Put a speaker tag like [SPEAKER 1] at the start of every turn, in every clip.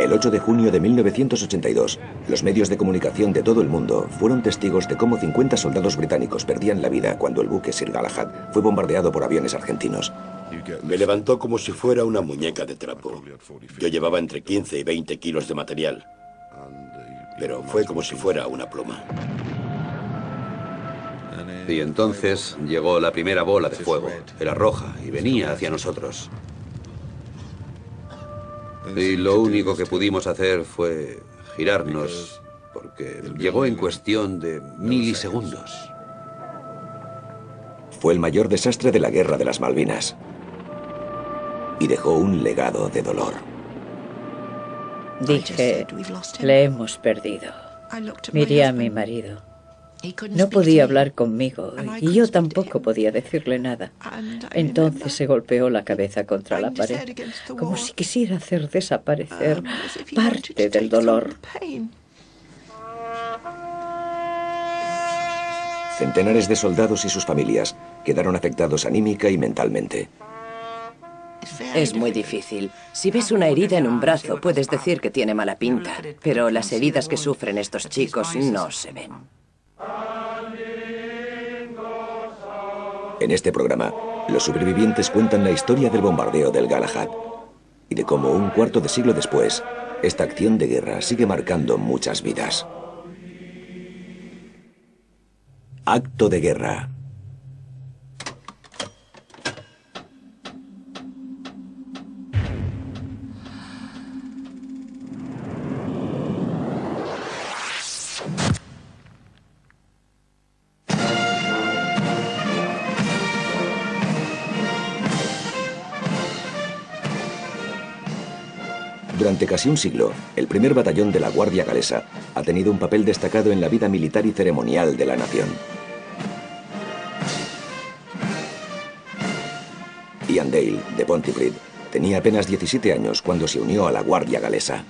[SPEAKER 1] El 8 de junio de 1982, los medios de comunicación de todo el mundo fueron testigos de cómo 50 soldados británicos perdían la vida cuando el buque Sir Galahad fue bombardeado por aviones argentinos.
[SPEAKER 2] Me levantó como si fuera una muñeca de trapo. Yo llevaba entre 15 y 20 kilos de material, pero fue como si fuera una pluma.
[SPEAKER 3] Y entonces llegó la primera bola de fuego. Era roja y venía hacia nosotros. Y lo único que pudimos hacer fue girarnos, porque llegó en cuestión de milisegundos.
[SPEAKER 1] Fue el mayor desastre de la Guerra de las Malvinas. Y dejó un legado de dolor.
[SPEAKER 4] Dije, le hemos perdido. Miré a mi marido. No podía hablar conmigo y yo tampoco podía decirle nada. Entonces se golpeó la cabeza contra la pared, como si quisiera hacer desaparecer parte del dolor.
[SPEAKER 1] Centenares de soldados y sus familias quedaron afectados anímica y mentalmente.
[SPEAKER 5] Es muy difícil. Si ves una herida en un brazo, puedes decir que tiene mala pinta, pero las heridas que sufren estos chicos no se ven.
[SPEAKER 1] En este programa, los supervivientes cuentan la historia del bombardeo del Galahad y de cómo un cuarto de siglo después, esta acción de guerra sigue marcando muchas vidas. Acto de guerra. Durante casi un siglo, el primer batallón de la Guardia Galesa ha tenido un papel destacado en la vida militar y ceremonial de la nación. Ian Dale, de Pontypridd, tenía apenas 17 años cuando se unió a la Guardia Galesa.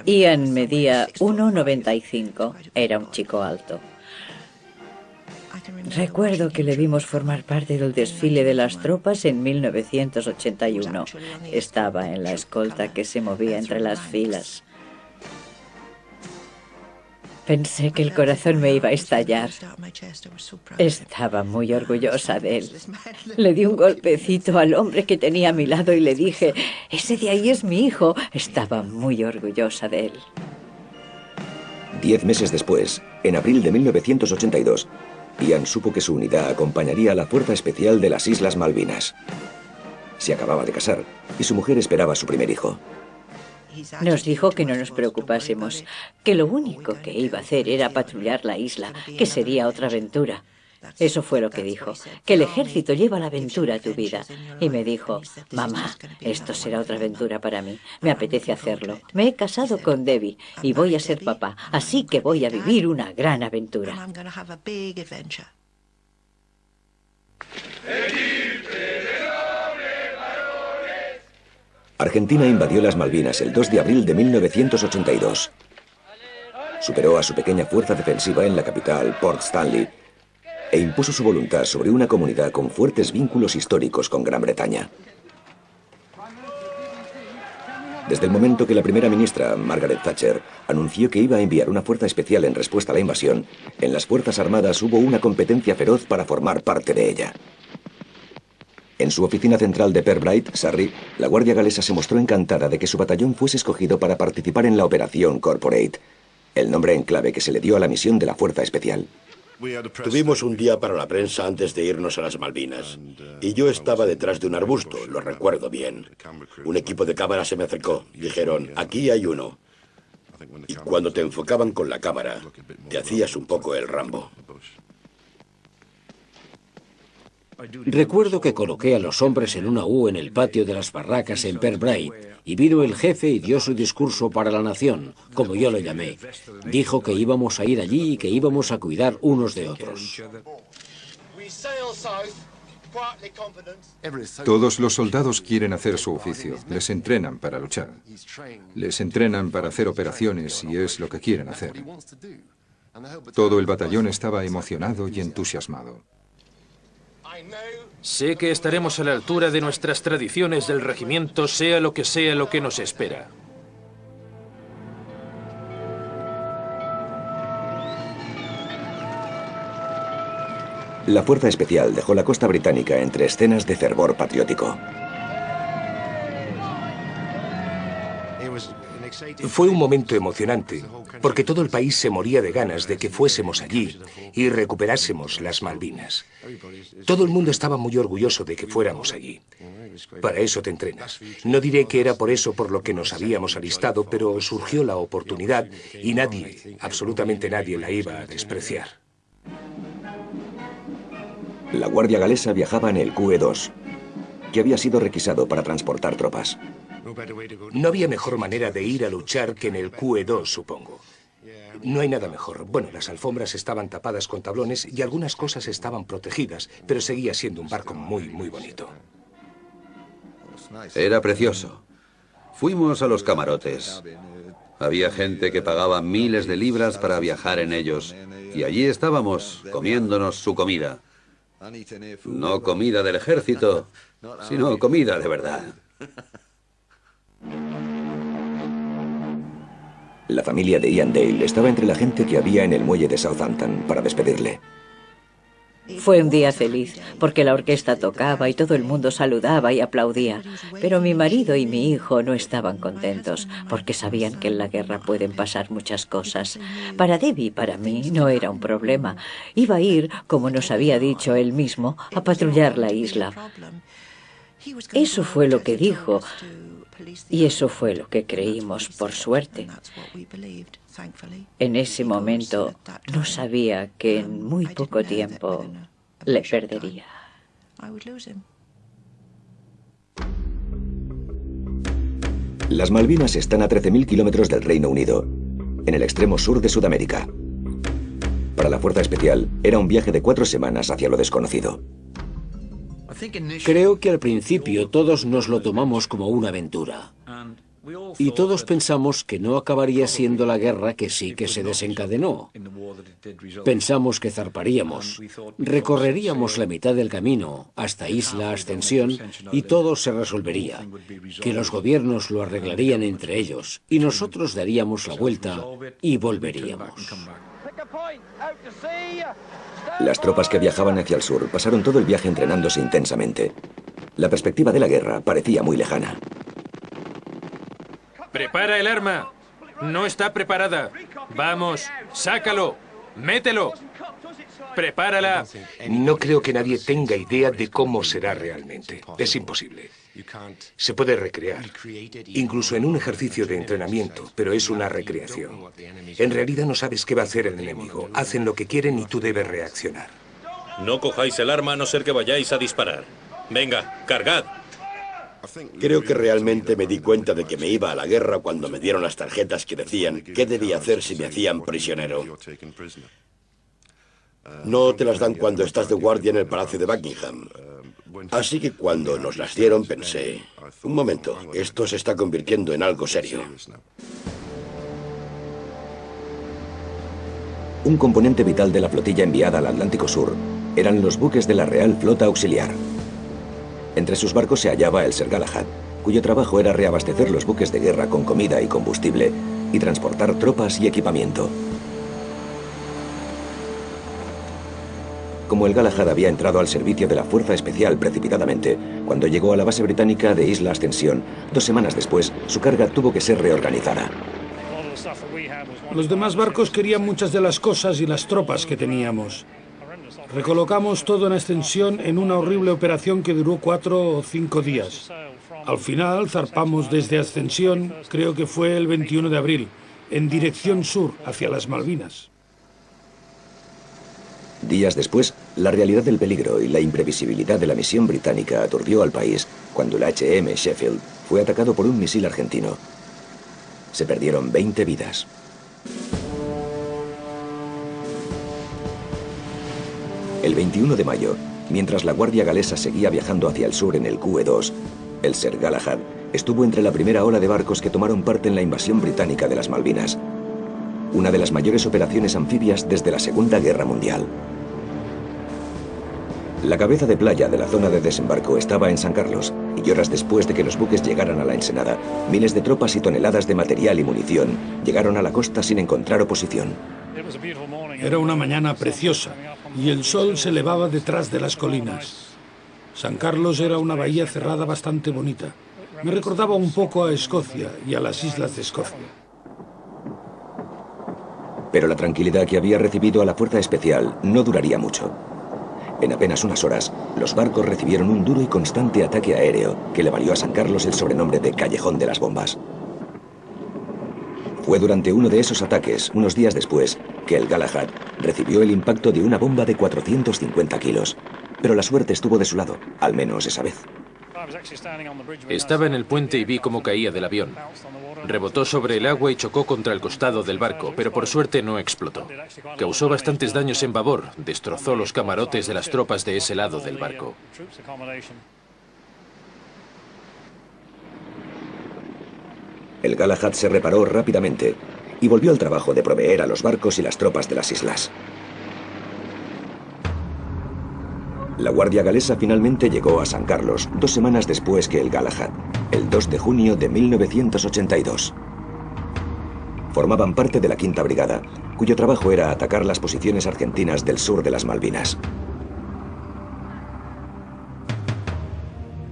[SPEAKER 4] Ian medía 1,95. Era un chico alto. Recuerdo que le vimos formar parte del desfile de las tropas en 1981. Estaba en la escolta que se movía entre las filas. Pensé que el corazón me iba a estallar. Estaba muy orgullosa de él. Le di un golpecito al hombre que tenía a mi lado y le dije, ese de ahí es mi hijo. Estaba muy orgullosa de él.
[SPEAKER 1] 10 meses después, en abril de 1982, Ian supo que su unidad acompañaría a la Fuerza Especial de las Islas Malvinas. Se acababa de casar y su mujer esperaba a su primer hijo.
[SPEAKER 4] Nos dijo que no nos preocupásemos, que lo único que iba a hacer era patrullar la isla, que sería otra aventura. Eso fue lo que dijo, que el ejército lleva la aventura a tu vida. Y me dijo, mamá, esto será otra aventura para mí, me apetece hacerlo. Me he casado con Debbie y voy a ser papá, así que voy a vivir una gran aventura.
[SPEAKER 1] Argentina invadió las Malvinas el 2 de abril de 1982. Superó a su pequeña fuerza defensiva en la capital, Port Stanley, e impuso su voluntad sobre una comunidad con fuertes vínculos históricos con Gran Bretaña. Desde el momento que la primera ministra, Margaret Thatcher, anunció que iba a enviar una fuerza especial en respuesta a la invasión, en las Fuerzas Armadas hubo una competencia feroz para formar parte de ella. En su oficina central de Pirbright, Surrey, la Guardia Galesa se mostró encantada de que su batallón fuese escogido para participar en la Operación Corporate, el nombre en clave que se le dio a la misión de la Fuerza Especial.
[SPEAKER 2] Tuvimos un día para la prensa antes de irnos a las Malvinas, y yo estaba detrás de un arbusto, lo recuerdo bien. Un equipo de cámara se me acercó, dijeron, aquí hay uno. Y cuando te enfocaban con la cámara, te hacías un poco el Rambo.
[SPEAKER 6] Recuerdo que coloqué a los hombres en una U en el patio de las barracas en Pirbright y vino el jefe y dio su discurso para la nación, como yo lo llamé. Dijo que íbamos a ir allí y que íbamos a cuidar unos de otros.
[SPEAKER 7] Todos los soldados quieren hacer su oficio, les entrenan para luchar. Les entrenan para hacer operaciones y es lo que quieren hacer. Todo el batallón estaba emocionado y entusiasmado.
[SPEAKER 8] Sé que estaremos a la altura de nuestras tradiciones del regimiento, sea lo que nos espera.
[SPEAKER 1] La fuerza especial dejó la costa británica entre escenas de fervor patriótico.
[SPEAKER 9] Fue un momento emocionante, porque todo el país se moría de ganas de que fuésemos allí y recuperásemos las Malvinas. Todo el mundo estaba muy orgulloso de que fuéramos allí. Para eso te entrenas. No diré que era por eso por lo que nos habíamos alistado, pero surgió la oportunidad y nadie, absolutamente nadie, la iba a despreciar.
[SPEAKER 1] La Guardia Galesa viajaba en el QE-2, que había sido requisado para transportar tropas.
[SPEAKER 9] No había mejor manera de ir a luchar que en el QE-2, supongo. No hay nada mejor. Bueno, las alfombras estaban tapadas con tablones y algunas cosas estaban protegidas, pero seguía siendo un barco muy, muy bonito.
[SPEAKER 3] Era precioso. Fuimos a los camarotes. Había gente que pagaba miles de libras para viajar en ellos. Y allí estábamos, comiéndonos su comida. No comida del ejército, sino comida de verdad.
[SPEAKER 1] La familia de Ian Dale estaba entre la gente que había en el muelle de Southampton para despedirle.
[SPEAKER 4] Fue un día feliz, porque la orquesta tocaba y todo el mundo saludaba y aplaudía. Pero mi marido y mi hijo no estaban contentos, porque sabían que en la guerra pueden pasar muchas cosas. Para Debbie y para mí no era un problema. Iba a ir, como nos había dicho él mismo, a patrullar la isla. Eso fue lo que dijo, y eso fue lo que creímos, por suerte. En ese momento no sabía que en muy poco tiempo le perdería.
[SPEAKER 1] Las Malvinas están a 13.000 kilómetros del Reino Unido, en el extremo sur de Sudamérica. Para la Fuerza Especial, era un viaje de 4 semanas hacia lo desconocido.
[SPEAKER 6] Creo que al principio todos nos lo tomamos como una aventura. Y todos pensamos que no acabaría siendo la guerra que sí que se desencadenó. Pensamos que zarparíamos, recorreríamos la mitad del camino hasta Isla Ascensión y todo se resolvería, que los gobiernos lo arreglarían entre ellos y nosotros daríamos la vuelta y volveríamos.
[SPEAKER 1] Las tropas que viajaban hacia el sur pasaron todo el viaje entrenándose intensamente. La perspectiva de la guerra parecía muy lejana.
[SPEAKER 8] ¡Prepara el arma! No está preparada. Vamos, sácalo, mételo. Prepárala.
[SPEAKER 9] No creo que nadie tenga idea de cómo será realmente. Es imposible. Se puede recrear, incluso en un ejercicio de entrenamiento, pero es una recreación. En realidad no sabes qué va a hacer el enemigo. Hacen lo que quieren y tú debes reaccionar.
[SPEAKER 10] No cojáis el arma a no ser que vayáis a disparar. Venga, cargad.
[SPEAKER 2] Creo que realmente me di cuenta de que me iba a la guerra cuando me dieron las tarjetas que decían qué debía hacer si me hacían prisionero. No te las dan cuando estás de guardia en el Palacio de Buckingham. Así que cuando nos las dieron pensé, un momento, esto se está convirtiendo en algo serio.
[SPEAKER 1] Un componente vital de la flotilla enviada al Atlántico Sur eran los buques de la Real Flota Auxiliar. Entre sus barcos se hallaba el Sir Galahad, cuyo trabajo era reabastecer los buques de guerra con comida y combustible y transportar tropas y equipamiento. Como el Galahad había entrado al servicio de la Fuerza Especial precipitadamente, cuando llegó a la base británica de Isla Ascensión, 2 semanas después, su carga tuvo que ser reorganizada.
[SPEAKER 11] Los demás barcos querían muchas de las cosas y las tropas que teníamos. Recolocamos todo en Ascensión en una horrible operación que duró 4 o 5 días. Al final zarpamos desde Ascensión, creo que fue el 21 de abril, en dirección sur, hacia las Malvinas.
[SPEAKER 1] Días después, la realidad del peligro y la imprevisibilidad de la misión británica aturdió al país cuando el HM Sheffield fue atacado por un misil argentino. Se perdieron 20 vidas. El 21 de mayo, mientras la Guardia Galesa seguía viajando hacia el sur en el QE-2, el Sir Galahad estuvo entre la primera ola de barcos que tomaron parte en la invasión británica de las Malvinas, una de las mayores operaciones anfibias desde la Segunda Guerra Mundial. La cabeza de playa de la zona de desembarco estaba en San Carlos, y horas después de que los buques llegaran a la ensenada, miles de tropas y toneladas de material y munición llegaron a la costa sin encontrar oposición.
[SPEAKER 11] Era una mañana preciosa, y el sol se elevaba detrás de las colinas. San Carlos era una bahía cerrada bastante bonita. Me recordaba un poco a Escocia y a las islas de Escocia.
[SPEAKER 1] Pero la tranquilidad que había recibido a la fuerza especial no duraría mucho. En apenas unas horas, los barcos recibieron un duro y constante ataque aéreo que le valió a San Carlos el sobrenombre de Callejón de las Bombas. Fue durante uno de esos ataques, unos días después, que el Galahad recibió el impacto de una bomba de 450 kilos. Pero la suerte estuvo de su lado, al menos esa vez.
[SPEAKER 8] Estaba en el puente y vi cómo caía del avión. Rebotó sobre el agua y chocó contra el costado del barco, pero por suerte no explotó. Causó bastantes daños en babor, destrozó los camarotes de las tropas de ese lado del barco.
[SPEAKER 1] El Galahad se reparó rápidamente y volvió al trabajo de proveer a los barcos y las tropas de las islas. La Guardia Galesa finalmente llegó a San Carlos 2 semanas después que el Galahad, el 2 de junio de 1982. Formaban parte de la Quinta Brigada, cuyo trabajo era atacar las posiciones argentinas del sur de las Malvinas.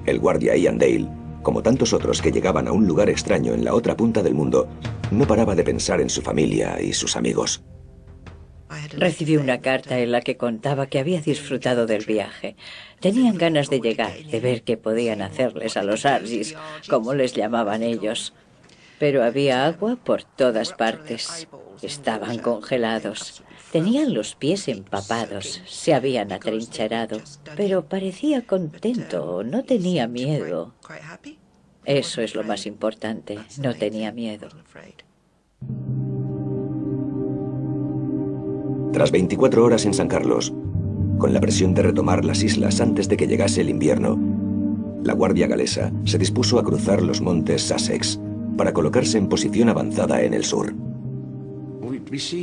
[SPEAKER 1] El guardia Ian Dale, como tantos otros que llegaban a un lugar extraño en la otra punta del mundo, no paraba de pensar en su familia y sus amigos.
[SPEAKER 4] Recibí una carta en la que contaba que había disfrutado del viaje. Tenían ganas de llegar, de ver qué podían hacerles a los Argis, como les llamaban ellos. Pero había agua por todas partes. Estaban congelados. Tenían los pies empapados. Se habían atrincherado. Pero parecía contento. No tenía miedo. Eso es lo más importante. No tenía miedo.
[SPEAKER 1] Tras 24 horas en San Carlos, con la presión de retomar las islas antes de que llegase el invierno, la Guardia Galesa se dispuso a cruzar los montes Sussex para colocarse en posición avanzada en el sur.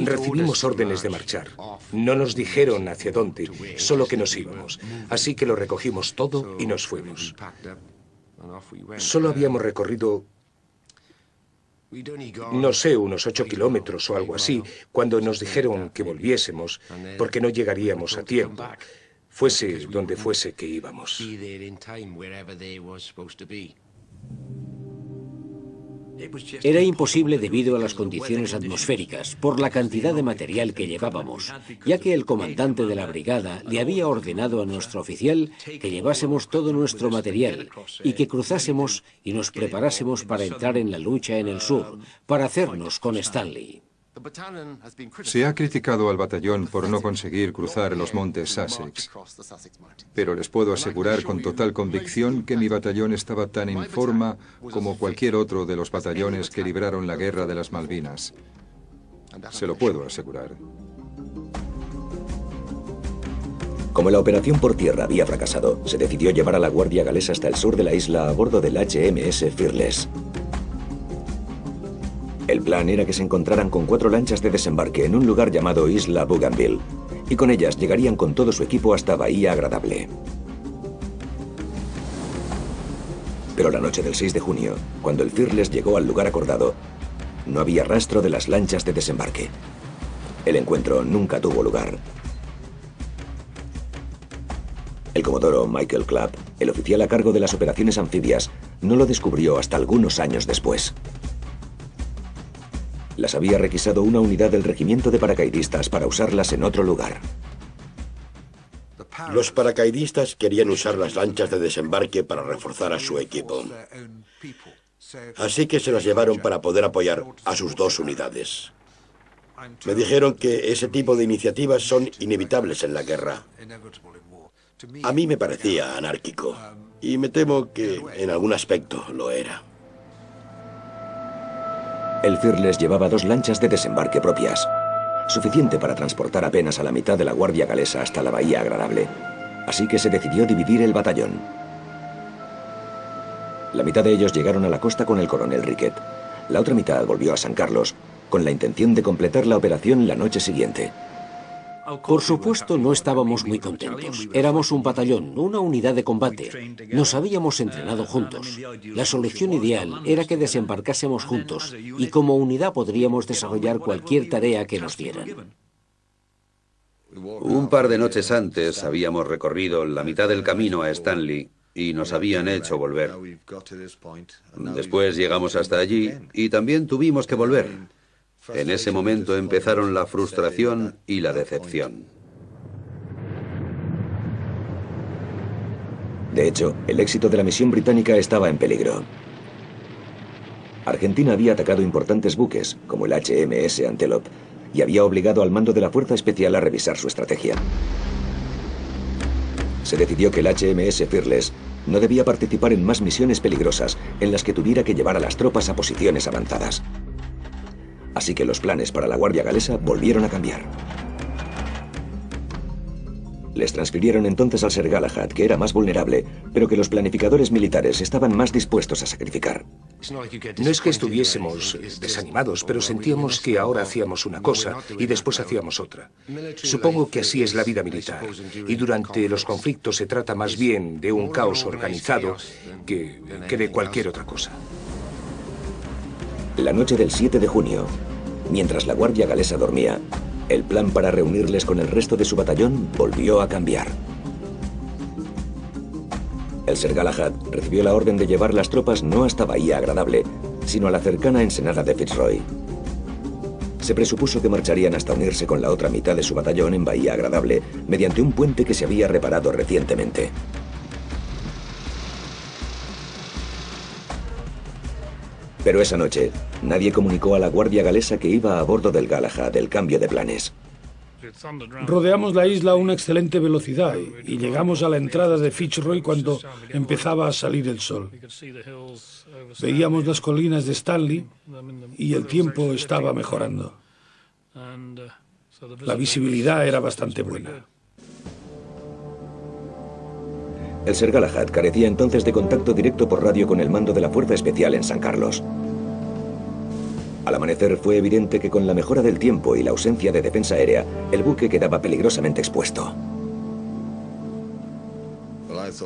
[SPEAKER 9] Recibimos órdenes de marchar. No nos dijeron hacia dónde, solo que nos íbamos. Así que lo recogimos todo y nos fuimos. Solo habíamos recorrido, no sé, unos 8 kilómetros o algo así, cuando nos dijeron que volviésemos, porque no llegaríamos a tiempo, fuese donde fuese que íbamos.
[SPEAKER 6] Era imposible debido a las condiciones atmosféricas, por la cantidad de material que llevábamos, ya que el comandante de la brigada le había ordenado a nuestro oficial que llevásemos todo nuestro material y que cruzásemos y nos preparásemos para entrar en la lucha en el sur, para hacernos con Stanley.
[SPEAKER 7] Se ha criticado al batallón por no conseguir cruzar los montes Sussex, pero les puedo asegurar con total convicción que mi batallón estaba tan en forma como cualquier otro de los batallones que libraron la guerra de las Malvinas. Se lo puedo asegurar.
[SPEAKER 1] Como la operación por tierra había fracasado, se decidió llevar a la Guardia Galesa hasta el sur de la isla a bordo del HMS Fearless. El plan era que se encontraran con 4 lanchas de desembarque en un lugar llamado Isla Bougainville, y con ellas llegarían con todo su equipo hasta Bahía Agradable. Pero la noche del 6 de junio, cuando el Fearless llegó al lugar acordado, no había rastro de las lanchas de desembarque. El encuentro nunca tuvo lugar. El comodoro Michael Clapp, el oficial a cargo de las operaciones anfibias, no lo descubrió hasta algunos años después. Las había requisado una unidad del regimiento de paracaidistas para usarlas en otro lugar.
[SPEAKER 2] Los paracaidistas querían usar las lanchas de desembarque para reforzar a su equipo. Así que se las llevaron para poder apoyar a sus 2 unidades. Me dijeron que ese tipo de iniciativas son inevitables en la guerra. A mí me parecía anárquico, y me temo que en algún aspecto lo era.
[SPEAKER 1] El Fearless llevaba 2 lanchas de desembarque propias, suficiente para transportar apenas a la mitad de la Guardia Galesa hasta la Bahía Agradable, así que se decidió dividir el batallón. La mitad de ellos llegaron a la costa con el coronel Riquet. La otra mitad volvió a San Carlos, con la intención de completar la operación la noche siguiente.
[SPEAKER 6] Por supuesto, no estábamos muy contentos. Éramos un batallón, una unidad de combate. Nos habíamos entrenado juntos. La solución ideal era que desembarcásemos juntos y como unidad podríamos desarrollar cualquier tarea que nos dieran.
[SPEAKER 3] Un par de noches antes habíamos recorrido la mitad del camino a Stanley y nos habían hecho volver. Después llegamos hasta allí y también tuvimos que volver. En ese momento empezaron la frustración y la decepción.
[SPEAKER 1] De hecho, el éxito de la misión británica estaba en peligro. Argentina había atacado importantes buques, como el HMS Antelope, y había obligado al mando de la Fuerza Especial a revisar su estrategia. Se decidió que el HMS Fearless no debía participar en más misiones peligrosas en las que tuviera que llevar a las tropas a posiciones avanzadas. Así que los planes para la Guardia Galesa volvieron a cambiar. Les transfirieron entonces al Sir Galahad, que era más vulnerable, pero que los planificadores militares estaban más dispuestos a sacrificar.
[SPEAKER 9] No es que estuviésemos desanimados, pero sentíamos que ahora hacíamos una cosa y después hacíamos otra. Supongo que así es la vida militar. Y durante los conflictos se trata más bien de un caos organizado que de cualquier otra cosa.
[SPEAKER 1] La noche del 7 de junio, mientras la Guardia Galesa dormía, el plan para reunirles con el resto de su batallón volvió a cambiar. El Sir Galahad recibió la orden de llevar las tropas no hasta Bahía Agradable, sino a la cercana ensenada de Fitzroy. Se presupuso que marcharían hasta unirse con la otra mitad de su batallón en Bahía Agradable mediante un puente que se había reparado recientemente. Pero esa noche, nadie comunicó a la Guardia Galesa que iba a bordo del Galahad el cambio de planes.
[SPEAKER 11] Rodeamos la isla a una excelente velocidad y llegamos a la entrada de Fitzroy cuando empezaba a salir el sol. Veíamos las colinas de Stanley y el tiempo estaba mejorando. La visibilidad era bastante buena.
[SPEAKER 1] El Sir Galahad carecía entonces de contacto directo por radio con el mando de la Fuerza Especial en San Carlos. Al amanecer fue evidente que con la mejora del tiempo y la ausencia de defensa aérea, el buque quedaba peligrosamente expuesto.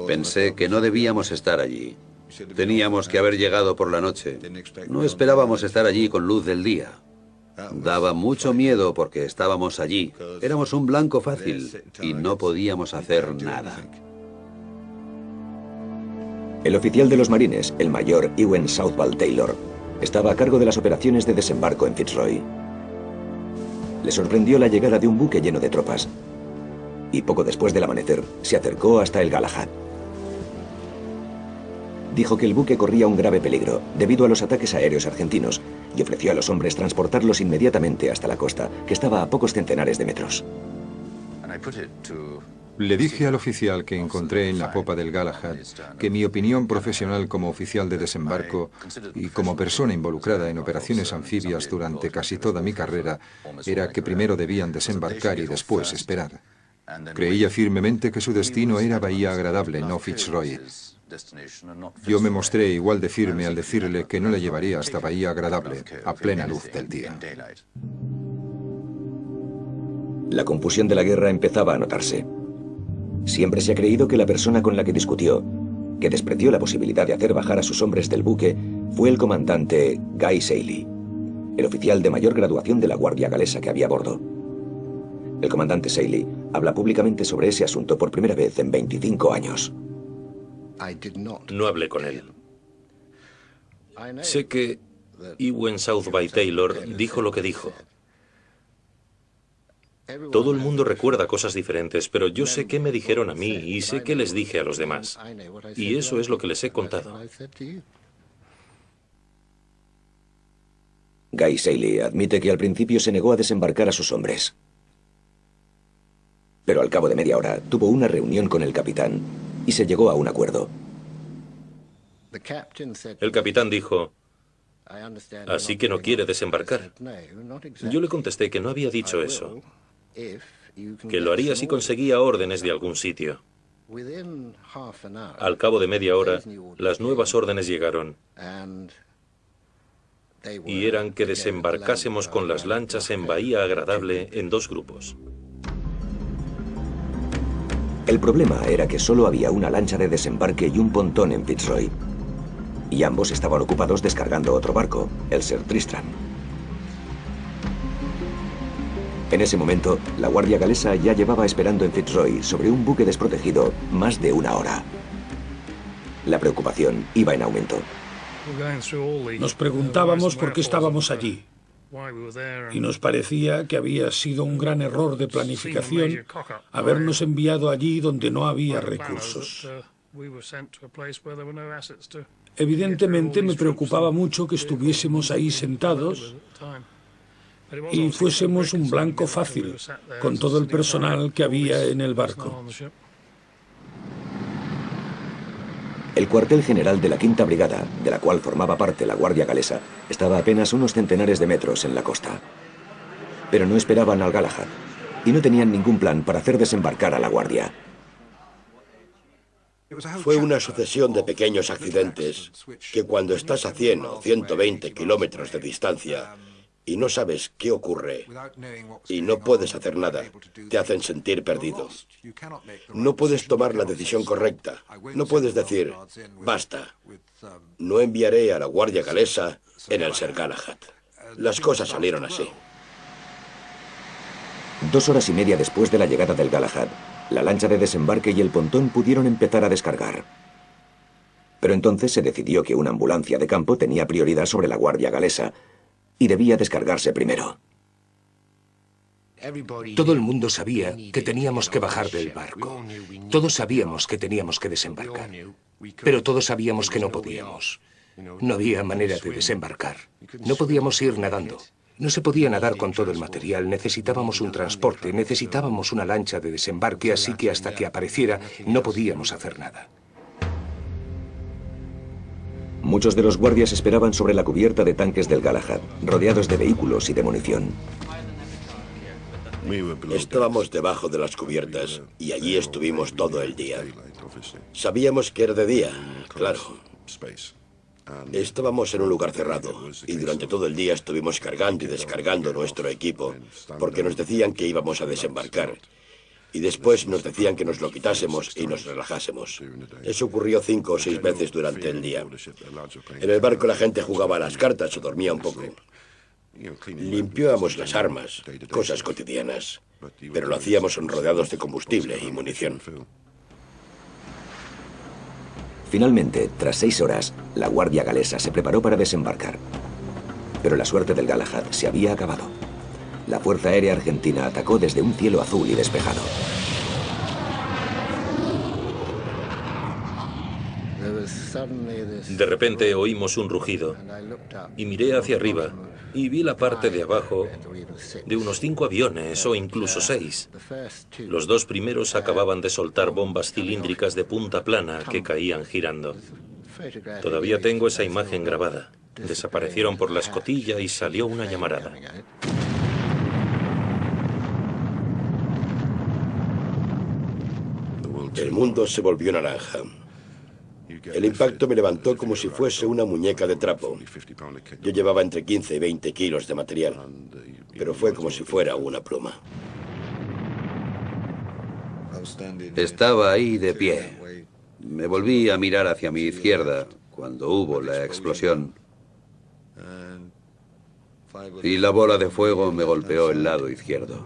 [SPEAKER 3] Pensé que no debíamos estar allí. Teníamos que haber llegado por la noche. No esperábamos estar allí con luz del día. Daba mucho miedo porque estábamos allí. Éramos un blanco fácil y no podíamos hacer nada.
[SPEAKER 1] El oficial de los marines, el mayor Ewen Southall Taylor, estaba a cargo de las operaciones de desembarco en Fitzroy. Le sorprendió la llegada de un buque lleno de tropas y poco después del amanecer se acercó hasta el Galahad. Dijo que el buque corría un grave peligro debido a los ataques aéreos argentinos y ofreció a los hombres transportarlos inmediatamente hasta la costa, que estaba a pocos centenares de metros.
[SPEAKER 7] Le dije al oficial que encontré en la popa del Galahad que mi opinión profesional como oficial de desembarco y como persona involucrada en operaciones anfibias durante casi toda mi carrera era que primero debían desembarcar y después esperar. Creía firmemente que su destino era Bahía Agradable, no Fitzroy. Yo me mostré igual de firme al decirle que no le llevaría hasta Bahía Agradable a plena luz del día.
[SPEAKER 1] La confusión de la guerra empezaba a notarse. Siempre se ha creído que la persona con la que discutió, que despreció la posibilidad de hacer bajar a sus hombres del buque, fue el comandante Guy Sailey, el oficial de mayor graduación de la Guardia Galesa que había a bordo. El comandante Sailey habla públicamente sobre ese asunto por primera vez en 25 años.
[SPEAKER 10] No hablé con él. Sé que Ewen Southall Taylor dijo lo que dijo. Todo el mundo recuerda cosas diferentes, pero yo sé qué me dijeron a mí y sé qué les dije a los demás. Y eso es lo que les he contado.
[SPEAKER 1] Guy Sailey admite que al principio se negó a desembarcar a sus hombres. Pero al cabo de media hora tuvo una reunión con el capitán y se llegó a un acuerdo.
[SPEAKER 10] El capitán dijo: ¿así que no quiere desembarcar? Yo le contesté que no había dicho eso, que lo haría si conseguía órdenes de algún sitio. Al cabo de media hora, las nuevas órdenes llegaron y eran que desembarcásemos con las lanchas en Bahía Agradable en 2 grupos.
[SPEAKER 1] El problema era que solo había una lancha de desembarque y un pontón en Fitzroy. Y ambos estaban ocupados descargando otro barco, el Sir Tristram. En ese momento, la Guardia Galesa ya llevaba esperando en Fitzroy sobre un buque desprotegido más de una hora. La preocupación iba en aumento.
[SPEAKER 11] Nos preguntábamos por qué estábamos allí. Y nos parecía que había sido un gran error de planificación habernos enviado allí donde no había recursos. Evidentemente me preocupaba mucho que estuviésemos ahí sentados y fuésemos un blanco fácil con todo el personal que había en el barco.
[SPEAKER 1] El cuartel general de la Quinta Brigada, de la cual formaba parte la Guardia Galesa, estaba a apenas unos centenares de metros en la costa. Pero no esperaban al Galahad, y no tenían ningún plan para hacer desembarcar a la Guardia.
[SPEAKER 2] Fue una sucesión de pequeños accidentes que cuando estás a 100 o 120 kilómetros de distancia y no sabes qué ocurre y no puedes hacer nada, te hacen sentir perdido. No puedes tomar la decisión correcta. No puedes decir, basta, no enviaré a la Guardia Galesa en el Sir Galahad. Las cosas salieron así.
[SPEAKER 1] 2 horas y media después de la llegada del Galahad, la lancha de desembarque y el pontón pudieron empezar a descargar. Pero entonces se decidió que una ambulancia de campo tenía prioridad sobre la Guardia Galesa y debía descargarse primero.
[SPEAKER 9] Todo el mundo sabía que teníamos que bajar del barco. Todos sabíamos que teníamos que desembarcar. Pero todos sabíamos que no podíamos. No había manera de desembarcar. No podíamos ir nadando. No se podía nadar con todo el material. Necesitábamos un transporte, necesitábamos una lancha de desembarque, así que hasta que apareciera no podíamos hacer nada.
[SPEAKER 1] Muchos de los guardias esperaban sobre la cubierta de tanques del Galahad, rodeados de vehículos y de munición.
[SPEAKER 2] Estábamos debajo de las cubiertas y allí estuvimos todo el día. Sabíamos que era de día, claro. Estábamos en un lugar cerrado y durante todo el día estuvimos cargando y descargando nuestro equipo porque nos decían que íbamos a desembarcar. Y después nos decían que nos lo quitásemos y nos relajásemos. Eso ocurrió 5 o 6 veces durante el día. En el barco la gente jugaba a las cartas o dormía un poco. Limpiábamos las armas, cosas cotidianas, pero lo hacíamos rodeados de combustible y munición.
[SPEAKER 1] Finalmente, tras 6 horas, la Guardia Galesa se preparó para desembarcar. Pero la suerte del Galahad se había acabado. La Fuerza Aérea Argentina atacó desde un cielo azul y despejado.
[SPEAKER 10] De repente oímos un rugido y miré hacia arriba y vi la parte de abajo de unos 5 aviones o incluso 6. Los 2 primeros acababan de soltar bombas cilíndricas de punta plana que caían girando. Todavía tengo esa imagen grabada. Desaparecieron por la escotilla y salió una llamarada.
[SPEAKER 2] El mundo se volvió naranja. El impacto me levantó como si fuese una muñeca de trapo. Yo llevaba entre 15 y 20 kilos de material, pero fue como si fuera una pluma.
[SPEAKER 3] Estaba ahí de pie. Me volví a mirar hacia mi izquierda cuando hubo la explosión. Y la bola de fuego me golpeó el lado izquierdo.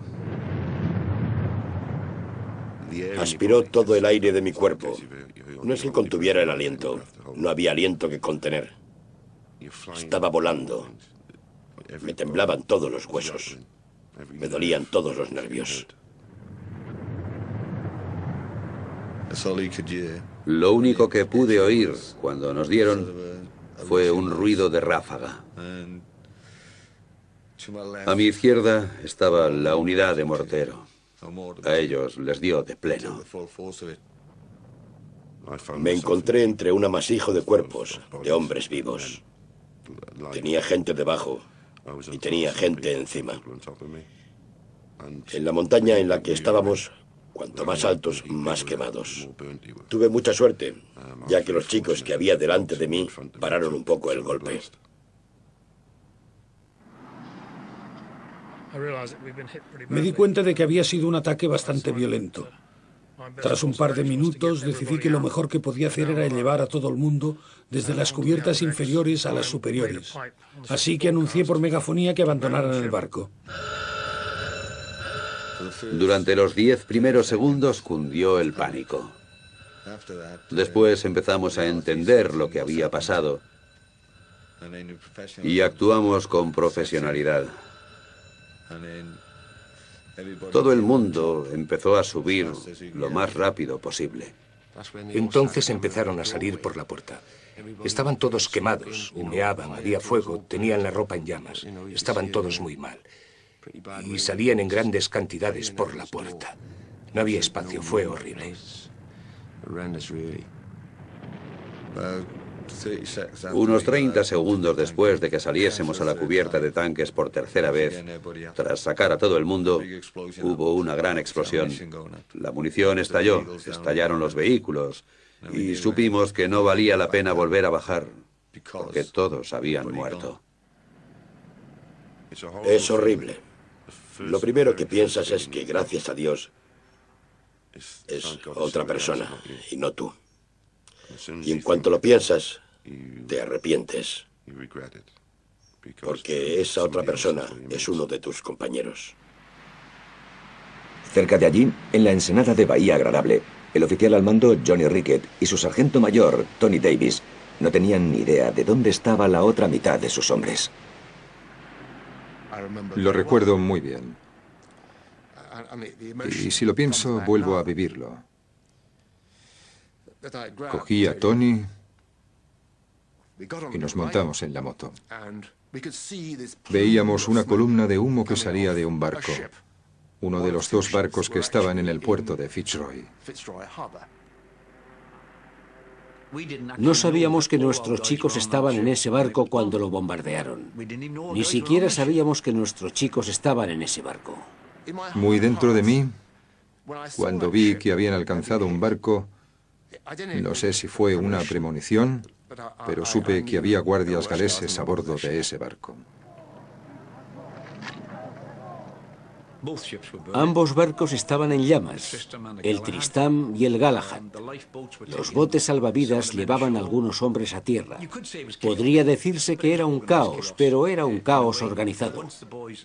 [SPEAKER 2] Aspiró todo el aire de mi cuerpo. No es que contuviera el aliento. No había aliento que contener. Estaba volando. Me temblaban todos los huesos. Me dolían todos los nervios.
[SPEAKER 3] Lo único que pude oír cuando nos dieron fue un ruido de ráfaga. A mi izquierda estaba la unidad de mortero. A ellos les dio de pleno.
[SPEAKER 2] Me encontré entre un amasijo de cuerpos, de hombres vivos. Tenía gente debajo y tenía gente encima. En la montaña en la que estábamos, cuanto más altos, más quemados. Tuve mucha suerte, ya que los chicos que había delante de mí pararon un poco el golpe.
[SPEAKER 11] Me di cuenta de que había sido un ataque bastante violento. Tras un par de minutos decidí que lo mejor que podía hacer era llevar a todo el mundo desde las cubiertas inferiores a las superiores. Así que anuncié por megafonía que abandonaran el barco.
[SPEAKER 3] Durante los 10 primeros segundos cundió el pánico. Después empezamos a entender lo que había pasado y actuamos con profesionalidad. Todo el mundo empezó a subir lo más rápido posible.
[SPEAKER 9] Entonces empezaron a salir por la puerta. Estaban todos quemados, humeaban, había fuego, tenían la ropa en llamas. Estaban todos muy mal. Y salían en grandes cantidades por la puerta. No había espacio, fue horrible.
[SPEAKER 3] Unos 30 segundos después de que saliésemos a la cubierta de tanques por tercera vez, tras sacar a todo el mundo, hubo una gran explosión. La munición estalló, estallaron los vehículos y supimos que no valía la pena volver a bajar, porque todos habían muerto.
[SPEAKER 2] Es horrible. Lo primero que piensas es que, gracias a Dios, es otra persona y no tú. Y en cuanto lo piensas, te arrepientes. Porque esa otra persona es uno de tus compañeros.
[SPEAKER 1] Cerca de allí, en la ensenada de Bahía Agradable, el oficial al mando Johnny Rickett y su sargento mayor, Tony Davis, no tenían ni idea de dónde estaba la otra mitad de sus hombres.
[SPEAKER 7] Lo recuerdo muy bien. Y si lo pienso, vuelvo a vivirlo. Cogí a Tony y nos montamos en la moto. Veíamos una columna de humo que salía de un barco, uno de los 2 barcos que estaban en el puerto de Fitzroy.
[SPEAKER 6] No sabíamos que nuestros chicos estaban en ese barco cuando lo bombardearon. Ni siquiera sabíamos que nuestros chicos estaban en ese barco.
[SPEAKER 7] Muy dentro de mí, cuando vi que habían alcanzado un barco, no sé si fue una premonición, pero supe que había guardias galeses a bordo de ese barco.
[SPEAKER 6] Ambos barcos estaban en llamas, el Tristram y el Galahad. Los botes salvavidas llevaban a algunos hombres a tierra. Podría decirse que era un caos, pero era un caos organizado.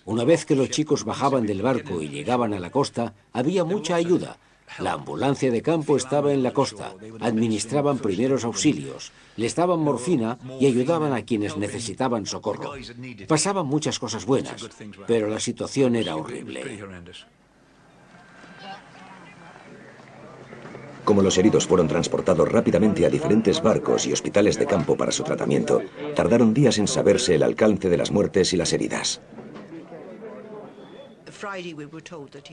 [SPEAKER 6] Una vez que los chicos bajaban del barco y llegaban a la costa, había mucha ayuda. La ambulancia de campo estaba en la costa, administraban primeros auxilios, les daban morfina y ayudaban a quienes necesitaban socorro. Pasaban muchas cosas buenas, pero la situación era horrible.
[SPEAKER 1] Como los heridos fueron transportados rápidamente a diferentes barcos y hospitales de campo para su tratamiento, tardaron días en saberse el alcance de las muertes y las heridas.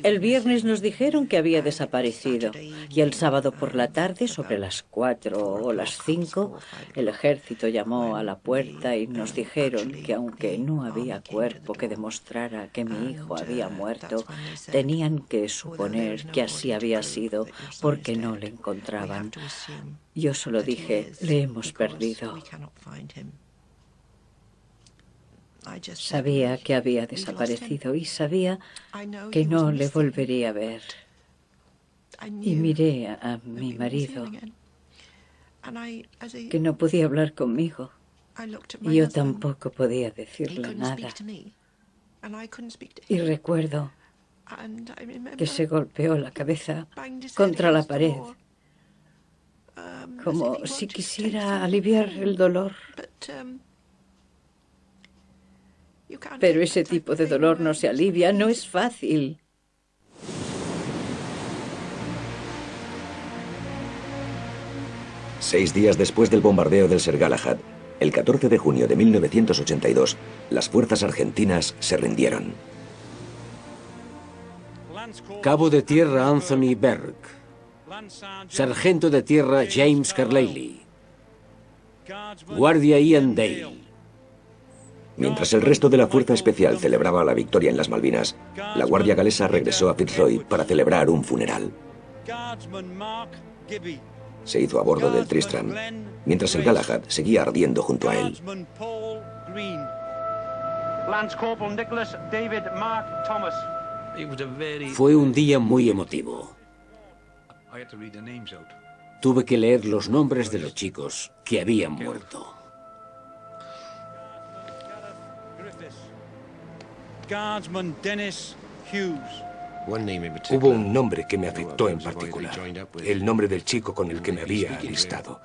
[SPEAKER 4] El viernes nos dijeron que había desaparecido y el sábado por la tarde, sobre las 4 o las 5, el ejército llamó a la puerta y nos dijeron que aunque no había cuerpo que demostrara que mi hijo había muerto, tenían que suponer que así había sido porque no le encontraban. Yo solo dije, le hemos perdido. Sabía que había desaparecido y sabía que no le volvería a ver. Y miré a mi marido, que no podía hablar conmigo. Y yo tampoco podía decirle nada. Y recuerdo que se golpeó la cabeza contra la pared, como si quisiera aliviar el dolor. Pero ese tipo de dolor no se alivia, no es fácil.
[SPEAKER 1] Seis días después del bombardeo del Sir Galahad, el 14 de junio de 1982, las fuerzas argentinas se rindieron.
[SPEAKER 6] Cabo de tierra Anthony Berg. Sargento de tierra James Carlyle. Guardia Ian Dale.
[SPEAKER 1] Mientras el resto de la Fuerza Especial celebraba la victoria en las Malvinas, la Guardia Galesa regresó a Fitzroy para celebrar un funeral. Se hizo a bordo del Tristram, mientras el Galahad seguía ardiendo junto a él.
[SPEAKER 6] Fue un día muy emotivo. Tuve que leer los nombres de los chicos que habían muerto.
[SPEAKER 11] Guardsman Dennis Hughes.
[SPEAKER 9] Hubo un nombre que me afectó en particular, el nombre del chico con el que me había alistado.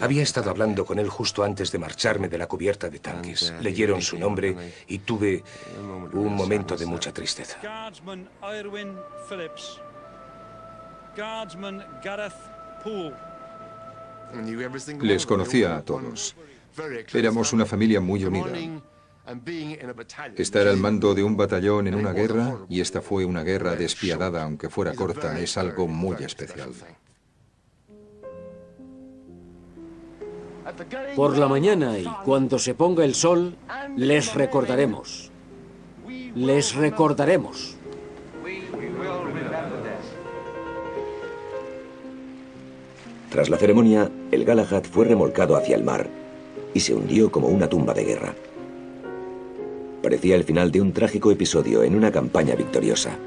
[SPEAKER 9] Había estado hablando con él justo antes de marcharme de la cubierta de tanques. Leyeron su nombre y tuve un momento de mucha tristeza.
[SPEAKER 11] Guardsman Irwin Phillips. Guardsman Gareth Poole.
[SPEAKER 7] Les conocía a todos. Éramos una familia muy unida. Estar al mando de un batallón en una guerra, y esta fue una guerra despiadada, aunque fuera corta, es algo muy especial.
[SPEAKER 6] Por la mañana y cuando se ponga el sol, les recordaremos. Les recordaremos.
[SPEAKER 1] Tras la ceremonia, el Galahad fue remolcado hacia el mar y se hundió como una tumba de guerra. Parecía el final de un trágico episodio en una campaña victoriosa.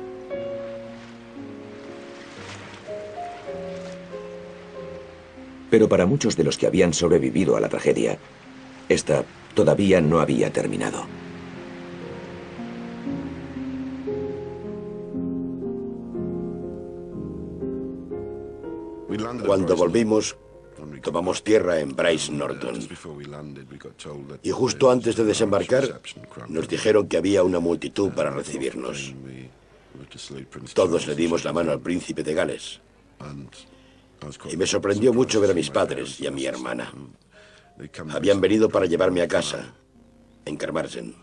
[SPEAKER 1] Pero para muchos de los que habían sobrevivido a la tragedia, esta todavía no había terminado.
[SPEAKER 2] Cuando volvimos, tomamos tierra en Bryce Norton. Y justo antes de desembarcar, nos dijeron que había una multitud para recibirnos. Todos le dimos la mano al príncipe de Gales. Y me sorprendió mucho ver a mis padres y a mi hermana. Habían venido para llevarme a casa, en Carmarthen.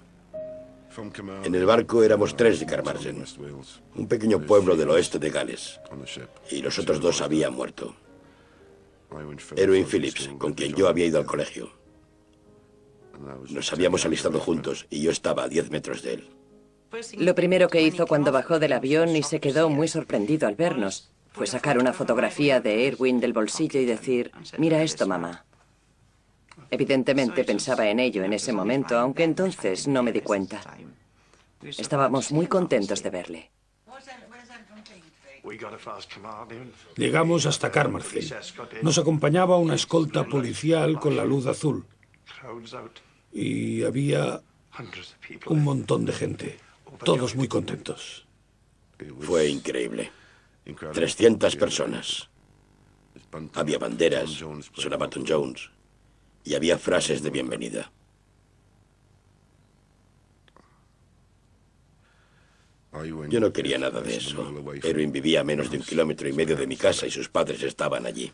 [SPEAKER 2] En el barco éramos 3 de Carmarthen, un pequeño pueblo del oeste de Gales. Y los otros 2 habían muerto. Erwin Phillips, con quien yo había ido al colegio. Nos habíamos alistado juntos y yo estaba a 10 metros de él.
[SPEAKER 5] Lo primero que hizo cuando bajó del avión y se quedó muy sorprendido al vernos fue sacar una fotografía de Erwin del bolsillo y decir: mira esto, mamá. Evidentemente pensaba en ello en ese momento, aunque entonces no me di cuenta. Estábamos muy contentos de verle.
[SPEAKER 11] Llegamos hasta Carmarthen. Nos acompañaba una escolta policial con la luz azul. Y había un montón de gente, todos muy contentos.
[SPEAKER 2] Fue increíble. 300 personas. Había banderas, sonaba Tom Jones y había frases de bienvenida. Yo no quería nada de eso. Erwin vivía a menos de 1,5 kilómetros de mi casa y sus padres estaban allí.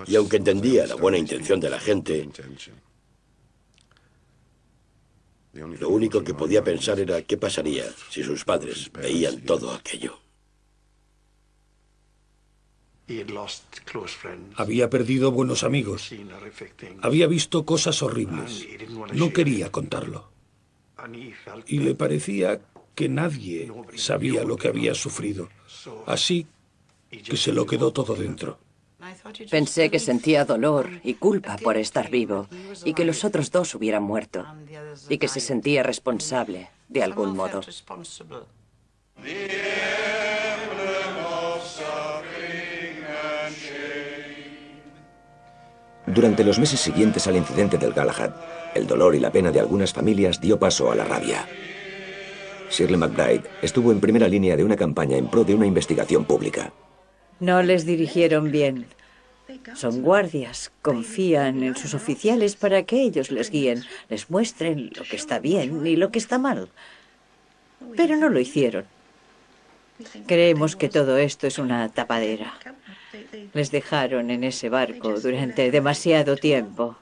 [SPEAKER 2] Y aunque entendía la buena intención de la gente, lo único que podía pensar era qué pasaría si sus padres veían todo aquello.
[SPEAKER 11] Había perdido buenos amigos. Había visto cosas horribles. No quería contarlo. Y le parecía que nadie sabía lo que había sufrido. Así que se lo quedó todo dentro.
[SPEAKER 5] Pensé que sentía dolor y culpa por estar vivo y que los otros 2 hubieran muerto y que se sentía responsable de algún modo.
[SPEAKER 1] Durante los meses siguientes al incidente del Galahad, el dolor y la pena de algunas familias dio paso a la rabia. Shirley MacBride estuvo en primera línea de una campaña en pro de una investigación pública.
[SPEAKER 4] No les dirigieron bien. Son guardias, confían en sus oficiales para que ellos les guíen, les muestren lo que está bien y lo que está mal. Pero no lo hicieron. Creemos que todo esto es una tapadera. Les dejaron en ese barco durante demasiado tiempo.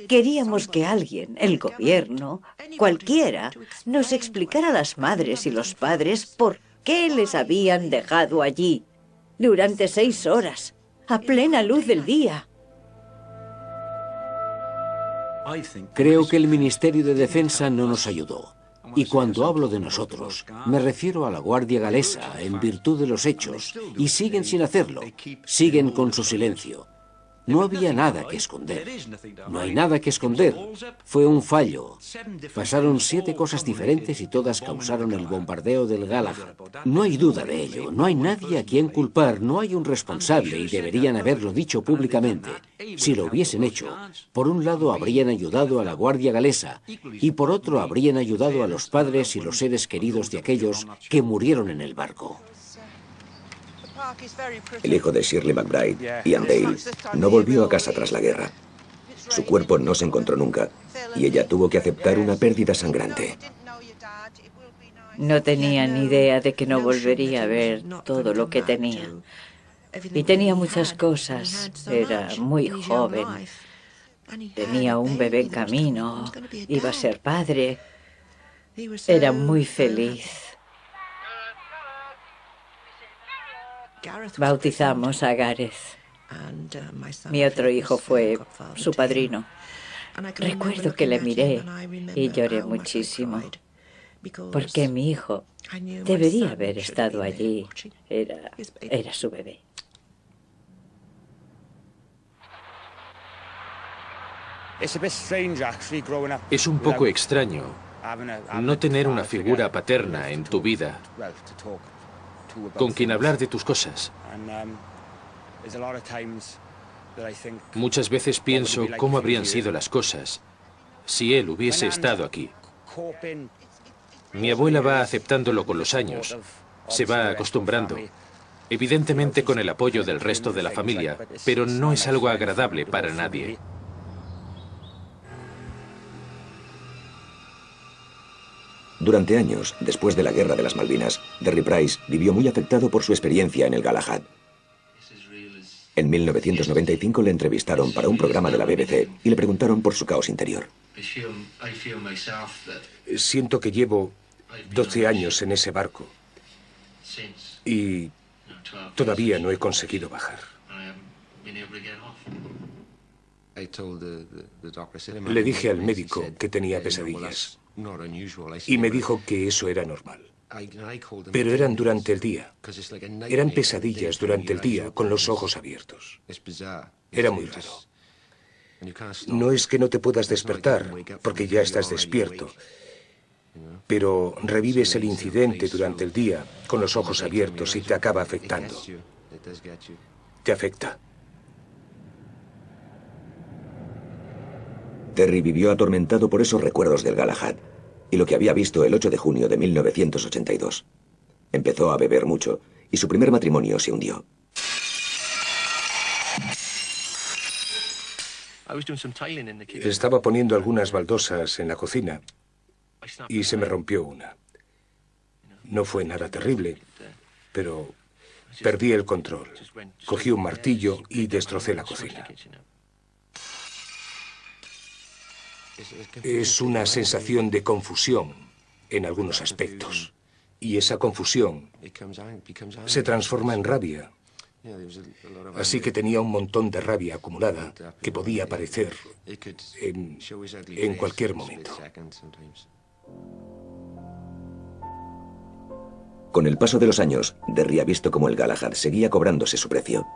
[SPEAKER 4] Queríamos que alguien, el gobierno, cualquiera, nos explicara a las madres y los padres por qué les habían dejado allí durante 6 horas, a plena luz del día.
[SPEAKER 6] Creo que el Ministerio de Defensa no nos ayudó. Y cuando hablo de nosotros, me refiero a la Guardia Galesa en virtud de los hechos, y siguen sin hacerlo, siguen con su silencio. No había nada que esconder. No hay nada que esconder. Fue un fallo. Pasaron 7 cosas diferentes y todas causaron el bombardeo del Galahad. No hay duda de ello. No hay nadie a quien culpar. No hay un responsable y deberían haberlo dicho públicamente. Si lo hubiesen hecho, por un lado habrían ayudado a la Guardia Galesa y por otro habrían ayudado a los padres y los seres queridos de aquellos que murieron en el barco.
[SPEAKER 1] El hijo de Shirley MacBride, Ian Dale, no volvió a casa tras la guerra. Su cuerpo no se encontró nunca y ella tuvo que aceptar una pérdida sangrante.
[SPEAKER 4] No tenía ni idea de que no volvería a ver todo lo que tenía. Y tenía muchas cosas. Era muy joven. Tenía un bebé en camino. Iba a ser padre. Era muy feliz. Bautizamos a Gareth. Mi otro hijo fue su padrino. Recuerdo que le miré y lloré muchísimo, porque mi hijo debería haber estado allí. Era su bebé.
[SPEAKER 8] Es un poco extraño no tener una figura paterna en tu vida con quien hablar de tus cosas. Muchas veces pienso cómo habrían sido las cosas si él hubiese estado aquí. Mi abuela va aceptándolo con los años, se va acostumbrando, evidentemente con el apoyo del resto de la familia, pero no es algo agradable para nadie.
[SPEAKER 1] Durante años, después de la Guerra de las Malvinas, Derry Price vivió muy afectado por su experiencia en el Galahad. En 1995 le entrevistaron para un programa de la BBC y le preguntaron por su caos interior.
[SPEAKER 9] Siento que llevo 12 años en ese barco y todavía no he conseguido bajar. Le dije al médico que tenía pesadillas y me dijo que eso era normal. Pero eran durante el día. Eran pesadillas durante el día con los ojos abiertos. Era muy raro. No es que no te puedas despertar, porque ya estás despierto, pero revives el incidente durante el día con los ojos abiertos y te acaba afectando. Te afecta.
[SPEAKER 1] Terry vivió atormentado por esos recuerdos del Galahad y lo que había visto el 8 de junio de 1982. Empezó a beber mucho y su primer matrimonio se hundió.
[SPEAKER 9] Estaba poniendo algunas baldosas en la cocina y se me rompió una. No fue nada terrible, pero perdí el control. Cogí un martillo y destrocé la cocina. Es una sensación de confusión en algunos aspectos. Y esa confusión se transforma en rabia. Así que tenía un montón de rabia acumulada que podía aparecer en cualquier momento.
[SPEAKER 1] Con el paso de los años, Derry ha visto cómo el Galahad seguía cobrándose su precio.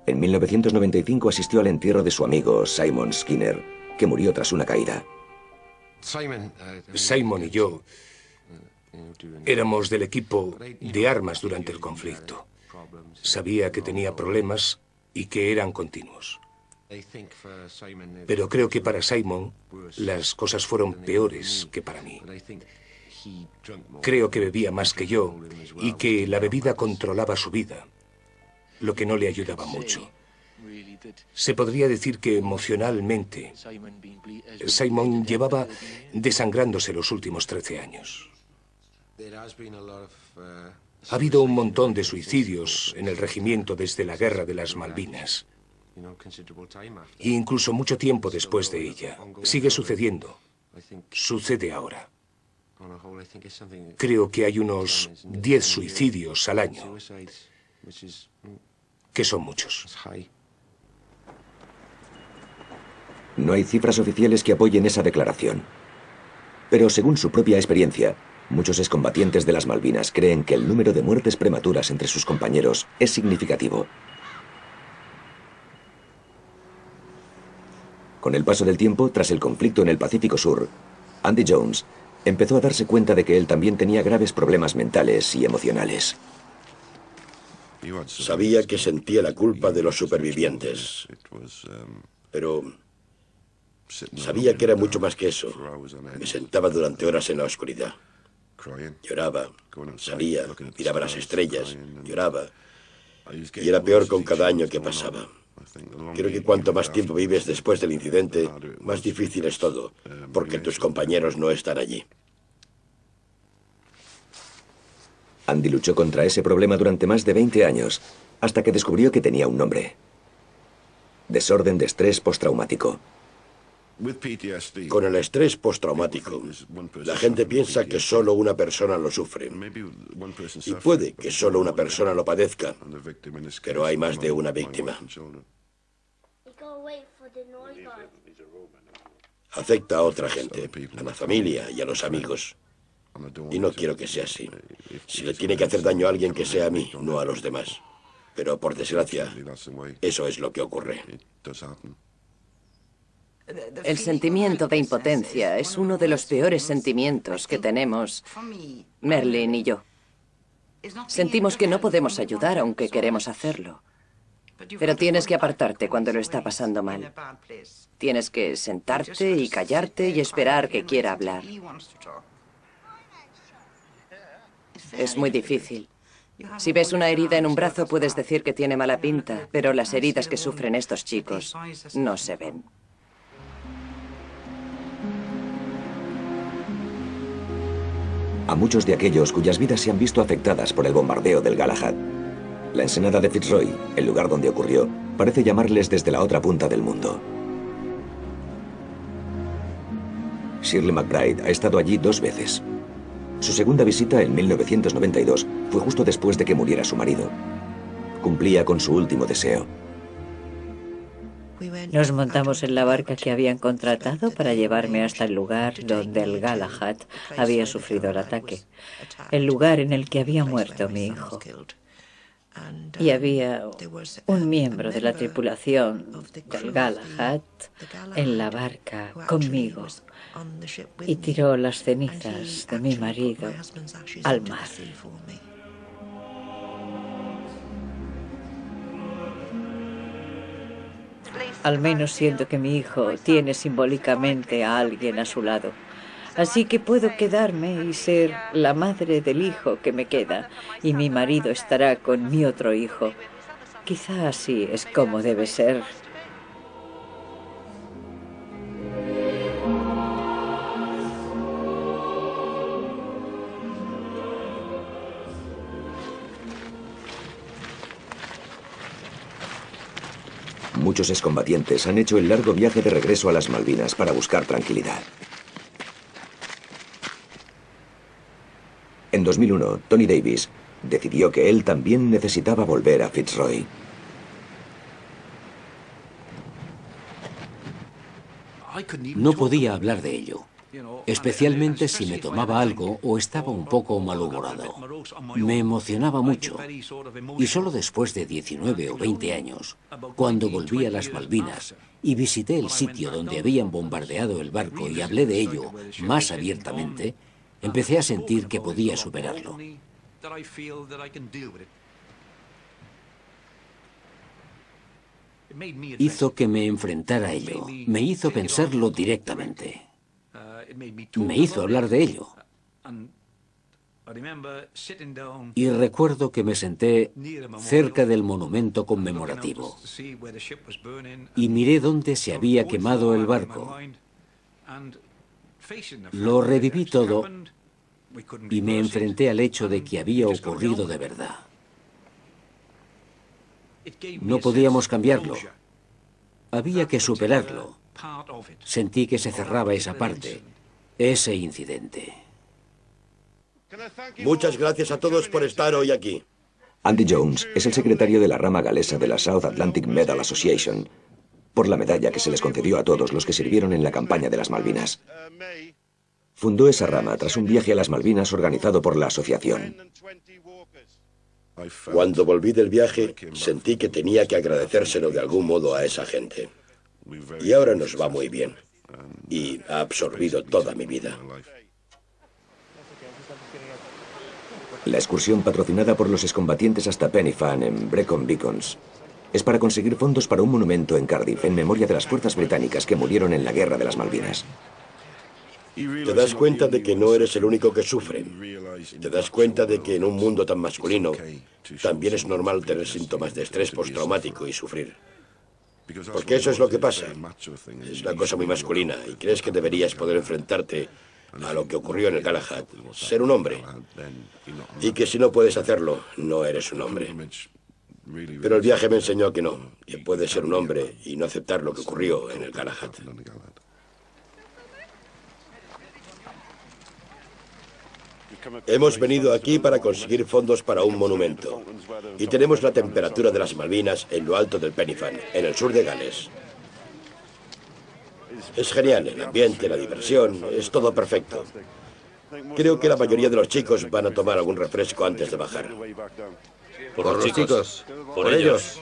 [SPEAKER 1] En 1995 asistió al entierro de su amigo Simon Skinner, que murió tras una caída.
[SPEAKER 9] Simon y yo éramos del equipo de armas durante el conflicto. Sabía que tenía problemas y que eran continuos. Pero creo que para Simon las cosas fueron peores que para mí. Creo que bebía más que yo y que la bebida controlaba su vida, lo que no le ayudaba mucho. Se podría decir que emocionalmente Simon llevaba desangrándose los últimos 13 años. Ha habido un montón de suicidios en el regimiento desde la Guerra de las Malvinas. E incluso mucho tiempo después de ella. Sigue sucediendo. Sucede ahora. Creo que hay unos 10 suicidios al año, que son muchos.
[SPEAKER 1] No hay cifras oficiales que apoyen esa declaración. Pero según su propia experiencia, muchos excombatientes de las Malvinas creen que el número de muertes prematuras entre sus compañeros es significativo. Con el paso del tiempo, tras el conflicto en el Pacífico Sur, Andy Jones empezó a darse cuenta de que él también tenía graves problemas mentales y emocionales.
[SPEAKER 2] Sabía que sentía la culpa de los supervivientes, pero sabía que era mucho más que eso. Me sentaba durante horas en la oscuridad. Lloraba, salía, miraba las estrellas, lloraba. Y era peor con cada año que pasaba. Creo que cuanto más tiempo vives después del incidente, más difícil es todo, porque tus compañeros no están allí.
[SPEAKER 1] Andy luchó contra ese problema durante más de 20 años, hasta que descubrió que tenía un nombre: desorden de estrés postraumático.
[SPEAKER 2] Con el estrés postraumático, la gente piensa que solo una persona lo sufre. Y puede que solo una persona lo padezca, pero hay más de una víctima. Afecta a otra gente, a la familia y a los amigos. Y no quiero que sea así. Si le tiene que hacer daño a alguien, que sea a mí, no a los demás. Pero por desgracia, eso es lo que ocurre.
[SPEAKER 5] El sentimiento de impotencia es uno de los peores sentimientos que tenemos Merlin y yo. Sentimos que no podemos ayudar aunque queremos hacerlo. Pero tienes que apartarte cuando lo está pasando mal. Tienes que sentarte y callarte y esperar que quiera hablar. Es muy difícil. Si ves una herida en un brazo puedes decir que tiene mala pinta, pero las heridas que sufren estos chicos no se ven.
[SPEAKER 1] A muchos de aquellos cuyas vidas se han visto afectadas por el bombardeo del Galahad, la ensenada de Fitzroy, el lugar donde ocurrió, parece llamarles desde la otra punta del mundo. Shirley MacBride ha estado allí 2 veces. Su segunda visita, en 1992, fue justo después de que muriera su marido. Cumplía con su último deseo.
[SPEAKER 4] Nos montamos en la barca que habían contratado para llevarme hasta el lugar donde el Galahad había sufrido el ataque. El lugar en el que había muerto mi hijo. Y había un miembro de la tripulación del Galahad en la barca conmigo y tiró las cenizas de mi marido al mar. Al menos siento que mi hijo tiene simbólicamente a alguien a su lado. Así que puedo quedarme y ser la madre del hijo que me queda, y mi marido estará con mi otro hijo. Quizá así es como debe ser.
[SPEAKER 1] Muchos excombatientes han hecho el largo viaje de regreso a las Malvinas para buscar tranquilidad. En 2001, Tony Davis decidió que él también necesitaba volver a Fitzroy.
[SPEAKER 6] No podía hablar de ello, especialmente si me tomaba algo o estaba un poco malhumorado. Me emocionaba mucho, y solo después de 19 o 20 años, cuando volví a las Malvinas y visité el sitio donde habían bombardeado el barco y hablé de ello más abiertamente, empecé a sentir que podía superarlo. Hizo que me enfrentara a ello, me hizo pensarlo directamente, me hizo hablar de ello. Y recuerdo que me senté cerca del monumento conmemorativo y miré dónde se había quemado el barco. Lo reviví todo y me enfrenté al hecho de que había ocurrido de verdad. No podíamos cambiarlo. Había que superarlo. Sentí que se cerraba esa parte, ese incidente.
[SPEAKER 2] Muchas gracias a todos por estar hoy aquí.
[SPEAKER 1] Andy Jones es el secretario de la rama galesa de la South Atlantic Medal Association, por la medalla que se les concedió a todos los que sirvieron en la campaña de las Malvinas. Fundó esa rama tras un viaje a las Malvinas organizado por la asociación.
[SPEAKER 2] Cuando volví del viaje, sentí que tenía que agradecérselo de algún modo a esa gente. Y ahora nos va muy bien. Y ha absorbido toda mi vida.
[SPEAKER 1] La excursión patrocinada por los excombatientes hasta Penny-Fan en Brecon Beacons es para conseguir fondos para un monumento en Cardiff en memoria de las fuerzas británicas que murieron en la Guerra de las Malvinas.
[SPEAKER 2] Te das cuenta de que no eres el único que sufre. Te das cuenta de que en un mundo tan masculino también es normal tener síntomas de estrés postraumático y sufrir. Porque eso es lo que pasa. Es una cosa muy masculina y crees que deberías poder enfrentarte a lo que ocurrió en el Galahad, ser un hombre. Y que si no puedes hacerlo, no eres un hombre. Pero el viaje me enseñó que no, que puedes ser un hombre y no aceptar lo que ocurrió en el Galahad. Hemos venido aquí para conseguir fondos para un monumento. Y tenemos la temperatura de las Malvinas en lo alto del Penny-Fan, en el sur de Gales. Es genial, el ambiente, la diversión, es todo perfecto. Creo que la mayoría de los chicos van a tomar algún refresco antes de bajar.
[SPEAKER 3] Por los chicos,
[SPEAKER 10] por ellos.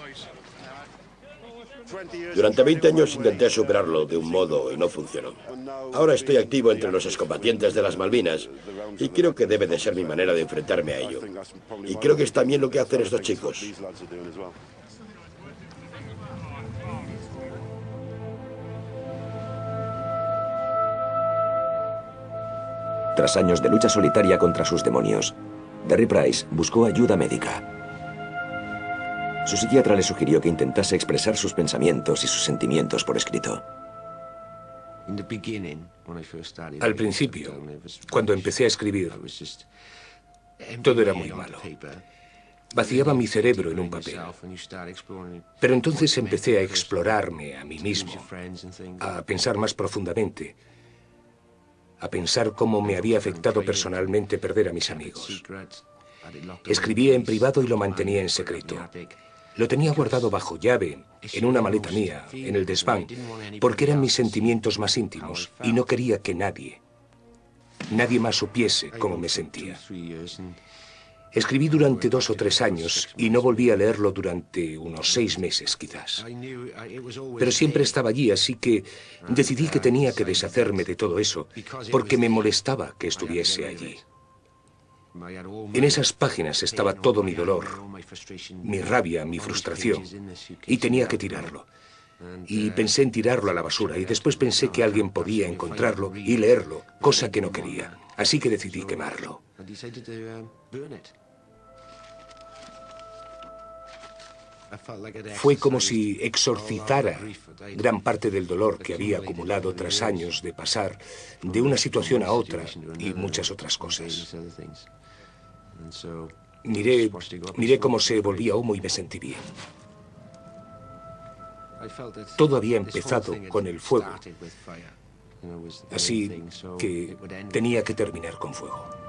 [SPEAKER 2] Durante 20 años intenté superarlo de un modo y no funcionó. Ahora estoy activo entre los excombatientes de las Malvinas y creo que debe de ser mi manera de enfrentarme a ello. Y creo que es también lo que hacen estos chicos.
[SPEAKER 1] Tras años de lucha solitaria contra sus demonios, Derry Price buscó ayuda médica. Su psiquiatra le sugirió que intentase expresar sus pensamientos y sus sentimientos por escrito.
[SPEAKER 9] Al principio, cuando empecé a escribir, todo era muy malo. Vaciaba mi cerebro en un papel. Pero entonces empecé a explorarme a mí mismo, a pensar más profundamente, a pensar cómo me había afectado personalmente perder a mis amigos. Escribía en privado y lo mantenía en secreto. Lo tenía guardado bajo llave, en una maleta mía, en el desván, porque eran mis sentimientos más íntimos y no quería que nadie más supiese cómo me sentía. Escribí durante 2 o 3 años y no volví a leerlo durante unos 6 meses, quizás. Pero siempre estaba allí, así que decidí que tenía que deshacerme de todo eso, porque me molestaba que estuviese allí. En esas páginas estaba todo mi dolor, mi rabia, mi frustración, y tenía que tirarlo. Y pensé en tirarlo a la basura, y después pensé que alguien podía encontrarlo y leerlo, cosa que no quería. Así que decidí quemarlo. Fue como si exorcizara gran parte del dolor que había acumulado tras años de pasar de una situación a otra y muchas otras cosas. Miré cómo se volvía humo y me sentí bien. Todo había empezado con el fuego, así que tenía que terminar con fuego.